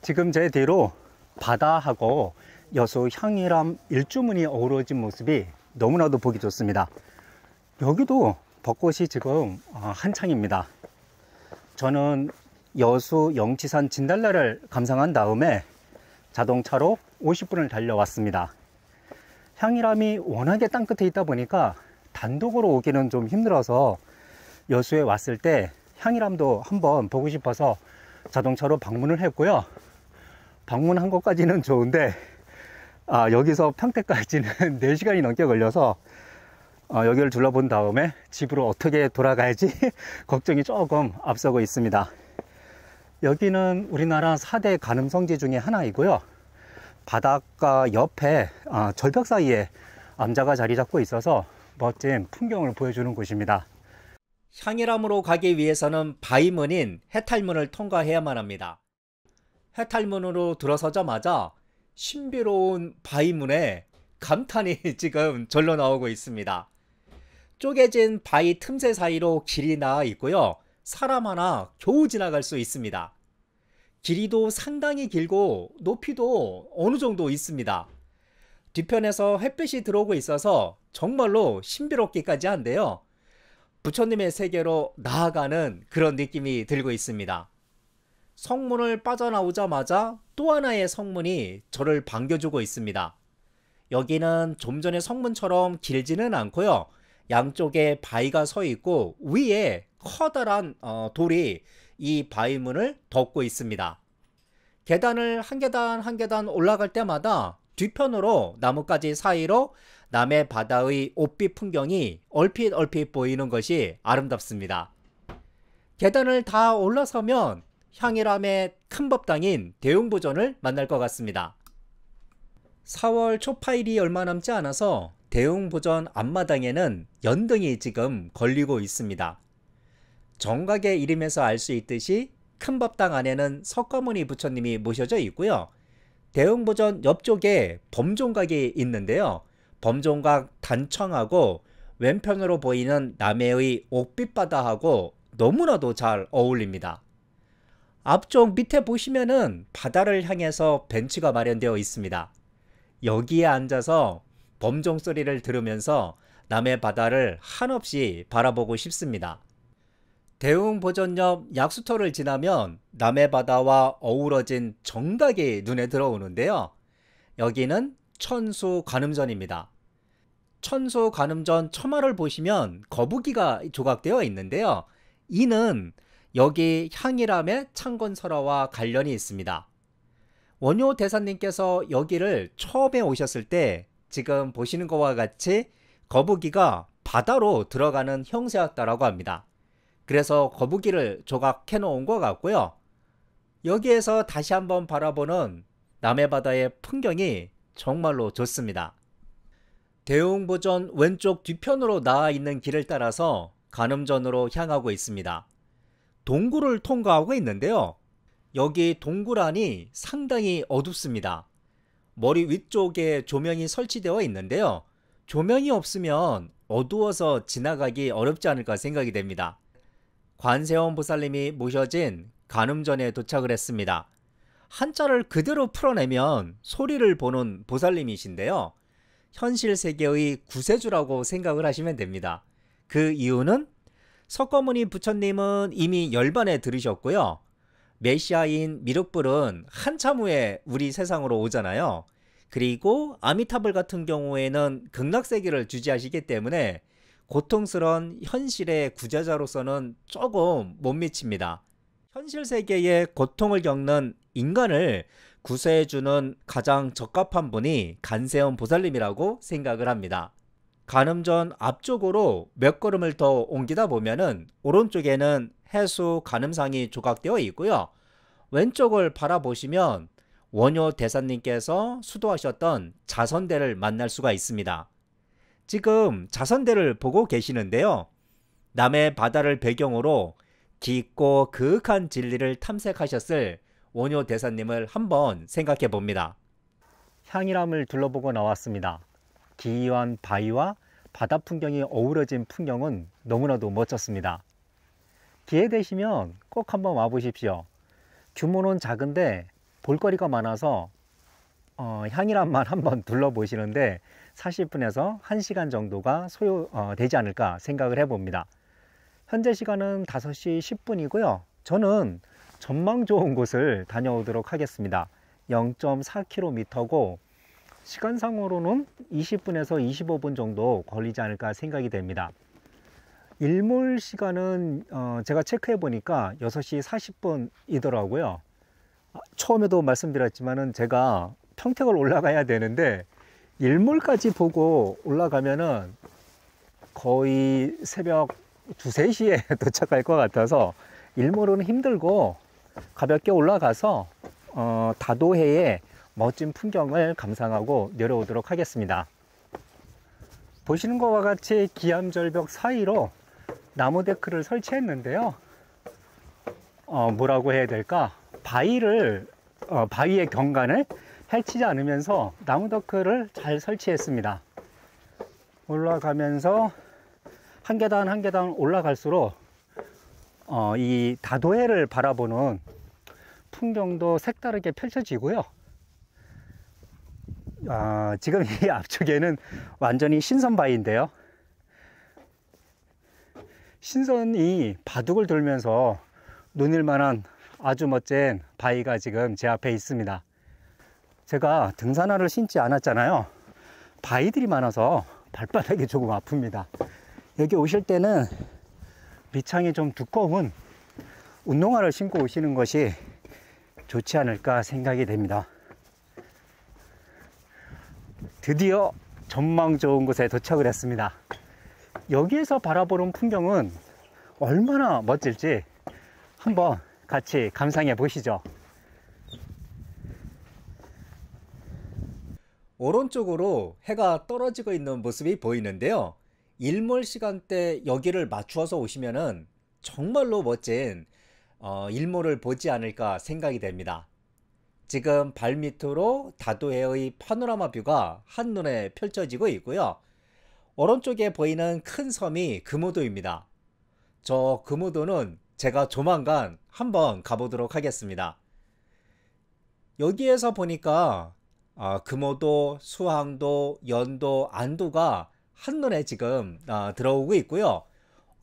지금 제 뒤로 바다하고 여수 향일암 일주문이 어우러진 모습이 너무나도 보기 좋습니다. 여기도 벚꽃이 지금 한창입니다. 저는 여수 영치산 진달래를 감상한 다음에 자동차로 50분을 달려왔습니다. 향일암이 워낙에 땅끝에 있다 보니까 단독으로 오기는 좀 힘들어서 여수에 왔을 때 향일암도 한번 보고 싶어서 자동차로 방문을 했고요. 방문한 것까지는 좋은데 여기서 평택까지는 4시간이 넘게 걸려서 여기를 둘러본 다음에 집으로 어떻게 돌아가야지 걱정이 조금 앞서고 있습니다. 여기는 우리나라 4대 간음성지 중에 하나이고요. 바닷가 옆에 절벽 사이에 암자가 자리 잡고 있어서 멋진 풍경을 보여주는 곳입니다. 향일암으로 가기 위해서는 바위문인 해탈문을 통과해야만 합니다. 해탈문으로 들어서자마자 신비로운 바위문에 감탄이 지금 절로 나오고 있습니다. 쪼개진 바위 틈새 사이로 길이 나와 있고요. 사람 하나 겨우 지나갈 수 있습니다. 길이도 상당히 길고 높이도 어느 정도 있습니다. 뒤편에서 햇빛이 들어오고 있어서 정말로 신비롭기까지 한데요. 부처님의 세계로 나아가는 그런 느낌이 들고 있습니다. 성문을 빠져나오자마자 또 하나의 성문이 저를 반겨주고 있습니다. 여기는 좀 전에 성문처럼 길지는 않고요. 양쪽에 바위가 서 있고 위에 커다란 돌이 이 바위문을 덮고 있습니다. 계단을 한 계단 한 계단 올라갈 때마다 뒤편으로 나뭇가지 사이로 남해 바다의 옥빛 풍경이 얼핏 보이는 것이 아름답습니다. 계단을 다 올라서면 향일암의 큰 법당인 대웅부전을 만날 것 같습니다. 4월 초파일이 얼마 남지 않아서 대웅부전 앞마당에는 연등이 지금 걸리고 있습니다. 정각의 이름에서 알 수 있듯이 큰 법당 안에는 석가모니 부처님이 모셔져 있고요. 대웅부전 옆쪽에 범종각이 있는데요. 범종각 단청하고 왼편으로 보이는 남해의 옥빛바다하고 너무나도 잘 어울립니다. 앞쪽 밑에 보시면은 바다를 향해서 벤치가 마련되어 있습니다. 여기에 앉아서 범종 소리를 들으면서 남해 바다를 한없이 바라보고 싶습니다. 대웅보전 옆 약수터를 지나면 남해 바다와 어우러진 정각이 눈에 들어오는데요. 여기는 천수관음전입니다. 천수관음전 처마를 보시면 거북이가 조각되어 있는데요. 이는 여기 향일암의 창건설화와 관련이 있습니다. 원효 대사님께서 여기를 처음에 오셨을 때 지금 보시는 것과 같이 거북이가 바다로 들어가는 형세였다라고 합니다. 그래서 거북이를 조각해 놓은 것 같고요. 여기에서 다시 한번 바라보는 남해바다의 풍경이 정말로 좋습니다. 대웅보전 왼쪽 뒤편으로 나와 있는 길을 따라서 간음전으로 향하고 있습니다. 동굴을 통과하고 있는데요. 여기 동굴 안이 상당히 어둡습니다. 머리 위쪽에 조명이 설치되어 있는데요. 조명이 없으면 어두워서 지나가기 어렵지 않을까 생각이 됩니다. 관세음 보살님이 모셔진 간음전에 도착을 했습니다. 한자를 그대로 풀어내면 소리를 보는 보살님이신데요. 현실 세계의 구세주라고 생각을 하시면 됩니다. 그 이유는 석가모니 부처님은 이미 열반에 들으셨고요. 메시아인 미륵불은 한참 후에 우리 세상으로 오잖아요. 그리고 아미타불 같은 경우에는 극락세계를 주지하시기 때문에 고통스러운 현실의 구제자로서는 조금 못 미칩니다. 현실 세계의 고통을 겪는 인간을 구세해주는 가장 적합한 분이 간세음 보살님이라고 생각을 합니다. 간음전 앞쪽으로 몇 걸음을 더 옮기다 보면은 오른쪽에는 해수 간음상이 조각되어 있고요. 왼쪽을 바라보시면 원효 대사님께서 수도하셨던 자선대를 만날 수가 있습니다. 지금 자선대를 보고 계시는데요. 남해 바다를 배경으로 깊고 그윽한 진리를 탐색하셨을 원효 대사님을 한번 생각해 봅니다. 향일암을 둘러보고 나왔습니다. 기이한 바위와 바다 풍경이 어우러진 풍경은 너무나도 멋졌습니다. 기회 되시면 꼭 한번 와보십시오. 규모는 작은데 볼거리가 많아서 향일암만 한번 둘러보시는데 40분에서 1시간 정도가 소요되지 않을까 생각을 해봅니다. 현재 시간은 5시 10분이고요. 저는 전망 좋은 곳을 다녀오도록 하겠습니다. 0.4km고 시간상으로는 20분에서 25분 정도 걸리지 않을까 생각이 됩니다. 일몰 시간은 제가 체크해 보니까 6시 40분이더라고요. 처음에도 말씀드렸지만은 제가 평택을 올라가야 되는데 일몰까지 보고 올라가면은 거의 새벽 2, 3시에 도착할 것 같아서 일몰은 힘들고 가볍게 올라가서 다도해의 멋진 풍경을 감상하고 내려오도록 하겠습니다. 보시는 것과 같이 기암절벽 사이로 나무 데크를 설치했는데요. 뭐라고 해야 될까? 바위의 경관을 해치지 않으면서 나무 데크를 잘 설치했습니다. 올라가면서 한 계단 한 계단 올라갈수록 이 다도해를 바라보는 풍경도 색다르게 펼쳐지고요. 지금 이 앞쪽에는 완전히 신선바위인데요. 신선이 바둑을 돌면서 논일만한 아주 멋진 바위가 지금 제 앞에 있습니다. 제가 등산화를 신지 않았잖아요. 바위들이 많아서 발바닥이 조금 아픕니다. 여기 오실 때는 밑창이 좀 두꺼운 운동화를 신고 오시는 것이 좋지 않을까 생각이 됩니다. 드디어 전망 좋은 곳에 도착을 했습니다. 여기에서 바라보는 풍경은 얼마나 멋질지 한번 같이 감상해 보시죠. 오른쪽으로 해가 떨어지고 있는 모습이 보이는데요. 일몰 시간대 여기를 맞추어서 오시면은 정말로 멋진 일몰을 보지 않을까 생각이 됩니다. 지금 발밑으로 다도해의 파노라마 뷰가 한눈에 펼쳐지고 있고요. 오른쪽에 보이는 큰 섬이 금오도입니다. 저 금오도는 제가 조만간 한번 가보도록 하겠습니다. 여기에서 보니까 금오도, 수항도, 연도, 안도가 한눈에 지금 들어오고 있고요.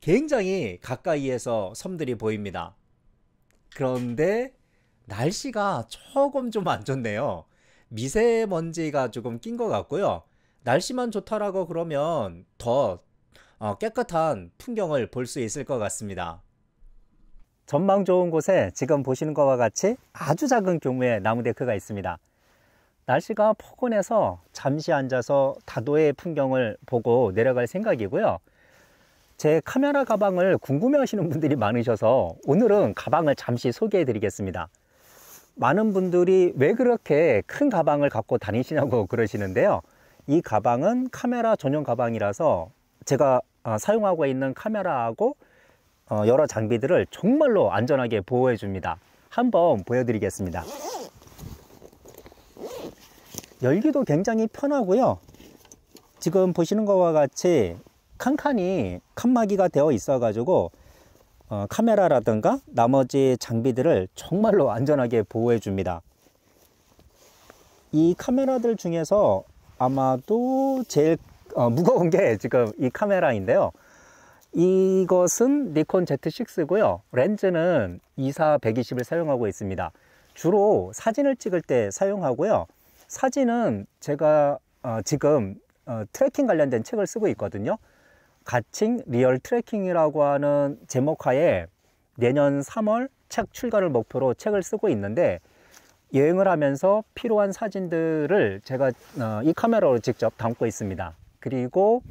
굉장히 가까이에서 섬들이 보입니다. 그런데 날씨가 조금 좀 안 좋네요. 미세먼지가 조금 낀 것 같고요. 날씨만 좋다라고 그러면 더 깨끗한 풍경을 볼 수 있을 것 같습니다. 전망 좋은 곳에 지금 보시는 것과 같이 아주 작은 규모의 나무 데크가 있습니다. 날씨가 포근해서 잠시 앉아서 다도해 풍경을 보고 내려갈 생각이고요. 제 카메라 가방을 궁금해 하시는 분들이 많으셔서 오늘은 가방을 잠시 소개해 드리겠습니다. 많은 분들이 왜 그렇게 큰 가방을 갖고 다니시냐고 그러시는데요. 이 가방은 카메라 전용 가방이라서 제가 사용하고 있는 카메라하고 여러 장비들을 정말로 안전하게 보호해 줍니다. 한번 보여드리겠습니다. 열기도 굉장히 편하고요. 지금 보시는 것과 같이 칸칸이 칸막이가 되어 있어 가지고 카메라라든가 나머지 장비들을 정말로 안전하게 보호해 줍니다. 이 카메라들 중에서 아마도 제일 무거운 게 지금 이 카메라인데요. 이것은 니콘 Z6고요. 렌즈는 24-120을 사용하고 있습니다. 주로 사진을 찍을 때 사용하고요. 사진은 제가 지금 트래킹 관련된 책을 쓰고 있거든요. 가칭 리얼 트래킹이라고 하는 제목하에 내년 3월 책 출간을 목표로 책을 쓰고 있는데, 여행을 하면서 필요한 사진들을 제가 이 카메라로 직접 담고 있습니다. 그리고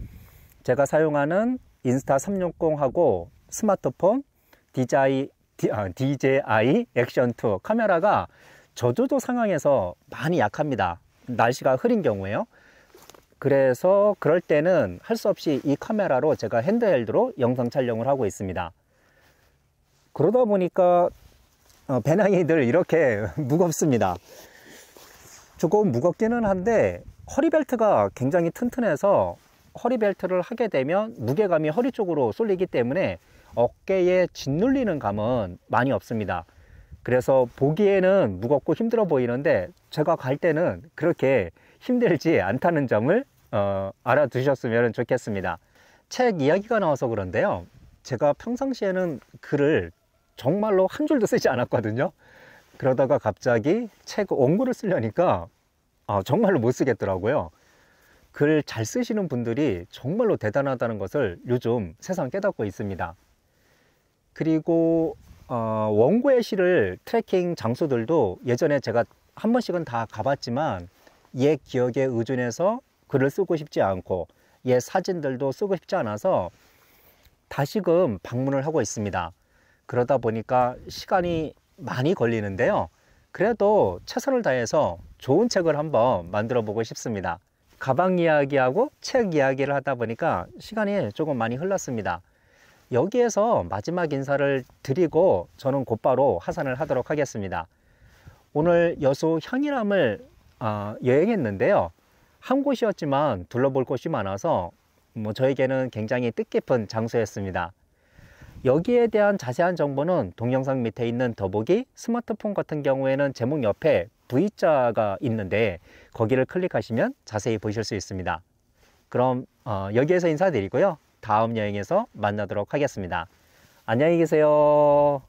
제가 사용하는 인스타360하고 스마트폰 DJI 액션2 카메라가 저조도 상황에서 많이 약합니다. 날씨가 흐린 경우에요. 그래서 그럴 때는 할 수 없이 이 카메라로 제가 핸드헬드로 영상 촬영을 하고 있습니다. 그러다 보니까 배낭이들 이렇게 무겁습니다. 조금 무겁기는 한데 허리벨트가 굉장히 튼튼해서 허리벨트를 하게 되면 무게감이 허리 쪽으로 쏠리기 때문에 어깨에 짓눌리는 감은 많이 없습니다. 그래서 보기에는 무겁고 힘들어 보이는데 제가 갈 때는 그렇게 힘들지 않다는 점을 알아두셨으면 좋겠습니다. 책 이야기가 나와서 그런데요, 제가 평상시에는 글을 정말로 한 줄도 쓰지 않았거든요. 그러다가 갑자기 책 원고를 쓰려니까 정말로 못 쓰겠더라고요. 글 잘 쓰시는 분들이 정말로 대단하다는 것을 요즘 세상 깨닫고 있습니다. 그리고 원고의 시를 트래킹 장소들도 예전에 제가 한 번씩은 다 가봤지만 옛 기억에 의존해서 글을 쓰고 싶지 않고 옛 사진들도 쓰고 싶지 않아서 다시금 방문을 하고 있습니다. 그러다 보니까 시간이 많이 걸리는데요, 그래도 최선을 다해서 좋은 책을 한번 만들어 보고 싶습니다. 가방 이야기하고 책 이야기를 하다 보니까 시간이 조금 많이 흘렀습니다. 여기에서 마지막 인사를 드리고 저는 곧바로 하산을 하도록 하겠습니다. 오늘 여수 향일암을 여행했는데요, 한 곳이었지만 둘러볼 곳이 많아서 저에게는 굉장히 뜻깊은 장소였습니다. 여기에 대한 자세한 정보는 동영상 밑에 있는 더보기, 스마트폰 같은 경우에는 제목 옆에 V자가 있는데 거기를 클릭하시면 자세히 보실 수 있습니다. 그럼 여기에서 인사드리고요, 다음 여행에서 만나도록 하겠습니다. 안녕히 계세요.